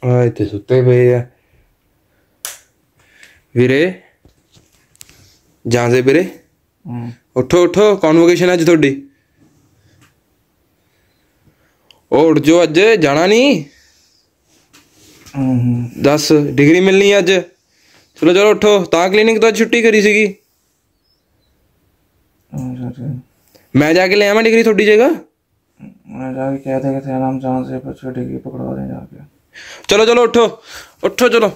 ਇੱਥੇ ਸੁੱਤੇ ਪਏ ਆ ਵੀਰੇ। ਜਾਂਦੇ ਵੀਰੇ, ਉੱਠੋ ਉੱਠੋ, ਕਨਵੋਕੇਸ਼ਨ ਅੱਜ ਤੁਹਾਡੀ। ਉਹ ਉੱਠ ਜਾਓ, ਅੱਜ ਜਾਣਾ ਨਹੀਂ। 10 ਡਿਗਰੀ ਮਿਲਣੀ ਅੱਜ। ਚਲੋ ਚਲੋ ਉੱਠੋ। ਤਾਂ ਕਲੀਨਿਕ ਤੋਂ ਅੱਜ ਛੁੱਟੀ ਕਰੀ ਸੀਗੀ। मैं जाके ले आवा डिग्री थोड़ी जगह। मैं जाके कहते कि नाम जहाँ से बच्चों डिग्री पकड़वा दें जाके। चलो चलो उठो उठो चलो।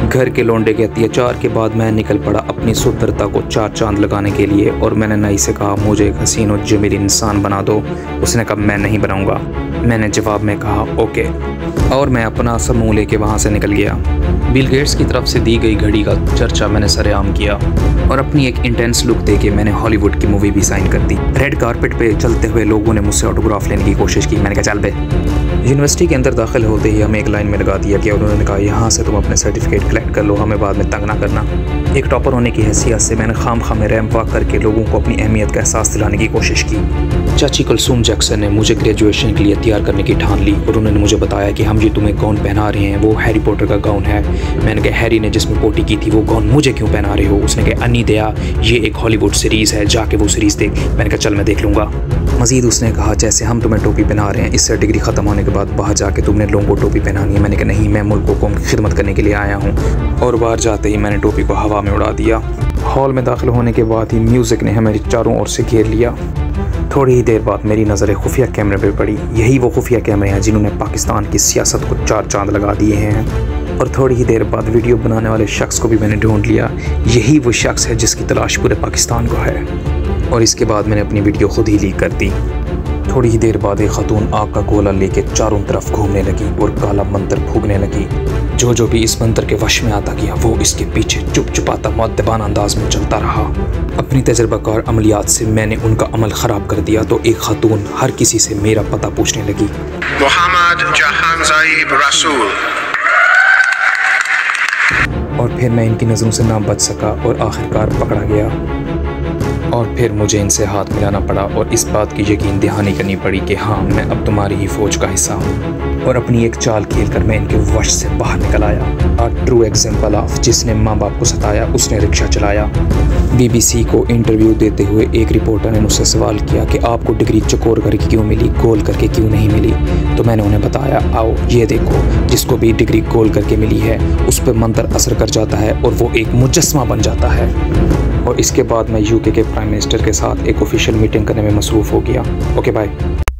घर के लौंडे के अत्याचार के बाद मैं निकल पड़ा अपनी सुंदरता को 4 चांद लगाने के लिए और मैंने नई से कहा मुझे एक हसीन और जमील इंसान बना दो। उसने कहा मैं नहीं बनाऊंगा। मैंने जवाब में कहा ओके और मैं अपना समूह लेके वहाँ से निकल गया। बिल गेट्स की तरफ से दी गई घड़ी का चर्चा मैंने सरेआम किया और अपनी एक इंटेंस लुक देके मैंने हॉलीवुड की मूवी भी साइन कर दी। रेड कारपेट पे चलते हुए लोगों ने मुझसे ऑटोग्राफ लेने की कोशिश की। मैंने कहा चल बे। यूनिवर्सिटी के अंदर दाखिल होते ही हमें एक लाइन में लगा दिया गया। उन्होंने कहा यहाँ से तुम अपने सर्टिफिकेट कलेक्ट कर लो, हमें बाद में तंग ना करना। एक टॉपर होने की हैसियत से मैंने खाम में रैंप वॉक करके लोगों को अपनी अहमियत का एहसास दिलाने की कोशिश की। चाची कुलसूम जैक्सन ने मुझे ग्रेजुएशन के लिए तैयार करने की ठान ली और उन्होंने मुझे बताया कि हम जी तुम्हें गाउन पहना रहे हैं, वो हैरी पॉटर का गाउन है। मैंने कहा हैरी ने जिसमें पोटी की थी वो गाउन मुझे क्यों पहना रहे हो? उसने कहा अन्नी दया ये एक हॉलीवुड सीरीज़ है, जाके वो सीरीज़ देख। मैंने कहा चल मैं देख लूँगा। मज़ीद उसने कहा जैसे हम तुम्हें टोपी पहना रहे हैं, इससे डिग्री ख़त्म होने के बाद बाहर जाके तुमने लोगों को टोपी पहनानी है। मैंने कहा नहीं, मैं मुल्क को कौम की खिदमत करने के लिए आया हूँ। और बाहर जाते ही मैंने टोपी को हवा में उड़ा दिया। हॉल में दाखिल होने के बाद ही म्यूज़िक ने हमारी चारों ओर से घेर लिया। थोड़ी ही देर बाद मेरी नज़र खुफिया कैमरे पे पड़ी। यही वो खुफिया कैमरे हैं जिन्होंने पाकिस्तान की सियासत को 4 चांद लगा दिए हैं। और थोड़ी ही देर बाद वीडियो बनाने वाले शख्स को भी मैंने ढूंढ लिया। यही वो शख्स है जिसकी तलाश पूरे पाकिस्तान को है। और इसके बाद मैंने अपनी वीडियो खुद ही लीक कर दी। थोड़ी ही देर बाद एक खातून आग का गोला लेके चारों तरफ घूमने लगी और काला मंत्र फूकने लगी। जो भी इस मंत्र के वश में आता गया वो इसके पीछे चुप चुपाता मुअद्दबाना अंदाज में चलता रहा। अपनी तजर्बाकार अमलियात से मैंने उनका अमल ख़राब कर दिया तो एक खातून हर किसी से मेरा पता पूछने लगी। मोहम्मद जहान ज़ाहिब रसूल। और फिर मैं इनकी नज़रों से ना बच सका और आखिरकार पकड़ा गया। और फिर मुझे इनसे हाथ मिलाना पड़ा और इस बात की यकीन दहानी करनी पड़ी कि हाँ मैं अब तुम्हारी ही फ़ौज का हिस्सा हूँ। और अपनी एक चाल खेलकर मैं इनके वश से बाहर निकल आया। आ ट्रू एग्जाम्पल ऑफ जिसने माँ बाप को सताया उसने रिक्शा चलाया। BBC को इंटरव्यू देते हुए एक रिपोर्टर ने मुझसे सवाल किया कि आपको डिग्री चकोर करके क्यों मिली, गोल करके क्यों नहीं मिली? तो मैंने उन्हें बताया आओ ये देखो, जिसको भी डिग्री गोल करके मिली है उस पर मंत्र असर कर जाता है और वो एक मुजस्मा बन जाता है। और इसके बाद मैं UK के प्राइम मिनिस्टर के साथ एक ऑफिशियल मीटिंग करने में मसरूफ़ हो गया। Okay bye.